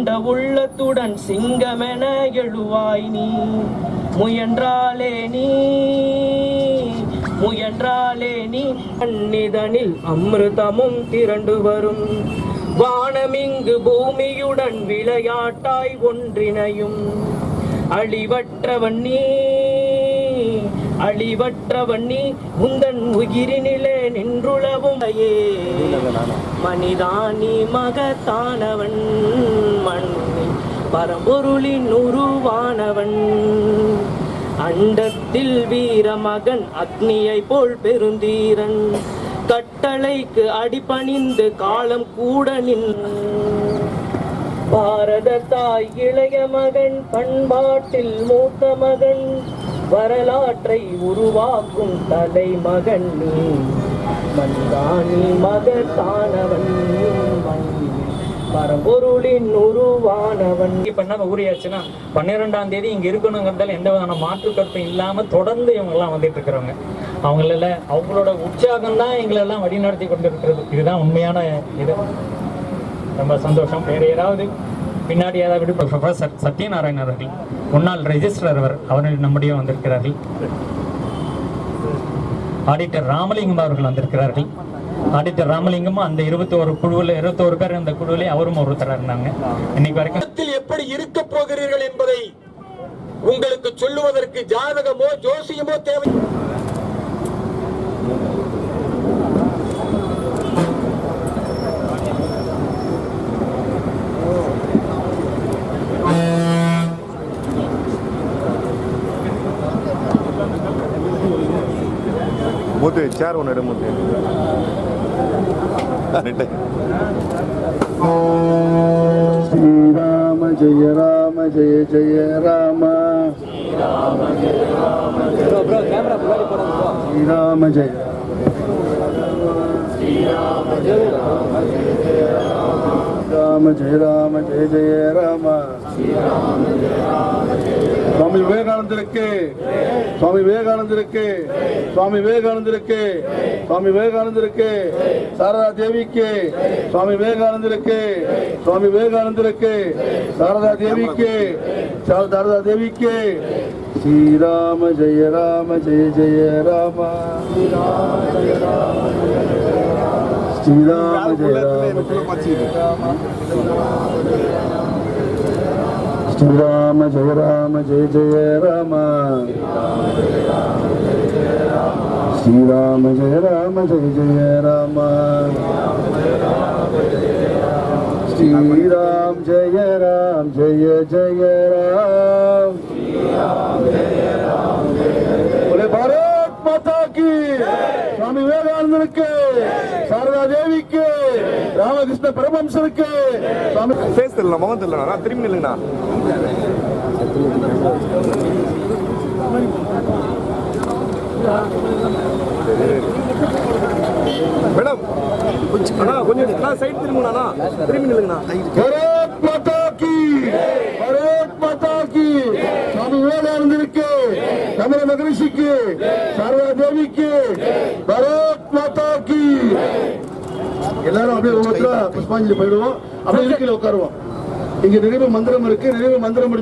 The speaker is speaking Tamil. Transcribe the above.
உள்ளத்துடன் சிங்கமென எழுவாய் நீ முயன்றாலே நீ அந்நிதனில் அமிர்தமும் திரண்டு வரும் வானமிங்கு பூமியுடன் விளையாட்டாய் ஒன்றினையும் அழிவற்றவன் நீ உந்தன் உயிரினிலே நின்றுளவும் மனிதானி மகத்தானவன் மண்ணில் பரம்பொருளின் உருவானவன் அண்டத்தில் வீரமகன் அக்னியை போல் பெருந்தீரன் கட்டளைக்கு அடிபணிந்து காலம் கூட நின்று பாரத தாய் இளைய மகன் பண்பாட்டில் மூத்த மகன் வரலாற்றை உருவாக்கும் தலைமகன் நீ மனிதானி மகத்தானவன் பரம்பொருளின் உருவானவன். இப்ப என்ன உரியாச்சுன்னா 12ஆம் தேதி இங்க இருக்கணுங்கிறதால எந்த விதமான மாற்று கருத்தும் இல்லாம தொடர்ந்து இவங்க எல்லாம் வந்துட்டு இருக்கிறவங்க. அவங்களோட உற்சாகம் தான் எங்களெல்லாம் வழிநடத்தி கொண்டு இருக்கிறது. இதுதான் உண்மையான இது. ரொம்ப சந்தோஷம். வேற யாராவது பின்னாடி ஏதாவது ப்ரொஃபசர் சத்யநாராயணன் அவர்கள், முன்னாள் ரெஜிஸ்ட்ரார் அவர்கள் நம்முடைய வந்திருக்கிறார்கள். ஆடிட்டர் ராமலிங்கம் அவர்கள் வந்திருக்கிறார்கள். ஆடிட்டர் ராமலிங்கம் அந்த 21 பேர் அந்த குழுவிலே அவரும் ஒருத்தராக இருந்தாங்க. இன்னைக்கு வரைக்கும் எப்படி இருக்க போகிறீர்கள் என்பதை உங்களுக்கு சொல்லுவதற்கு ஜாதகமோ ஜோசியமோ தேவை. மூத்து சேர் ஒன்று எடு மூத்து. ஸ்ரீராம ஜெய ராம ஜெய ஜெய ராம ஸ்ரீராம ஜெய ராம ஜெய ராம ஜெய ராம ஜெய ஜெய ராம. சுவாமி விவேகானந்தருக்கு, சுவாமி விவேகானந்தருக்கு, சுவாமி விவேகானந்தருக்கு, சுவாமி விவேகானந்தருக்கு, சாரதா தேவிக்கு, சுவாமி விவேகானந்தருக்கு, சுவாமி விவேகானந்தருக்கு, சாரதா தேவிக்கு, சாரதா தேவிக்கு. ஸ்ரீராம ஜெய ராம ஜெய ஜெய ராம ஸ்ரீராம ஜெய ராம ஜெய ஸ்ரீராம ஜெய ராம ஜெய ஜெய ராம ஸ்ரீராம ஜெய ராம ஜெய ஜெய ராம ஸ்ரீராம் ஜெய ராம் ஜெய ஜெய ராம். बोले भारत माता की, स्वामी विवेकानंदருக்கு, சாரதா தேவிக்கு, ராமகிருஷ்ண பரமஹம்சருக்கு. स्वामी ஃபேஸ் தெரியல, முகம் தெரியல, திரும்பி நில்லுங்கண்ணா. மேடம் கொஞ்சம் சைடு திரும்புங்கண்ணா, திரும்பி நில்லுங்கண்ணா. பாரத் மாதா கி, பாரத் மாதா கி, சுவாமி விவேகானந்தருக்கு, ரமண மகரிஷிக்கு, சாரதா தேவிக்கு, பாரத் மாதா கி. எல்லாரும் அப்படியே ஒவ்வொருத்தரா புஷ்பாஞ்சலி போயிடுவோம். அப்படியே இருக்கையில் உட்காருவோம். இங்க நிறைவு மந்திரம் இருக்கு. நிறைவு மந்திரம்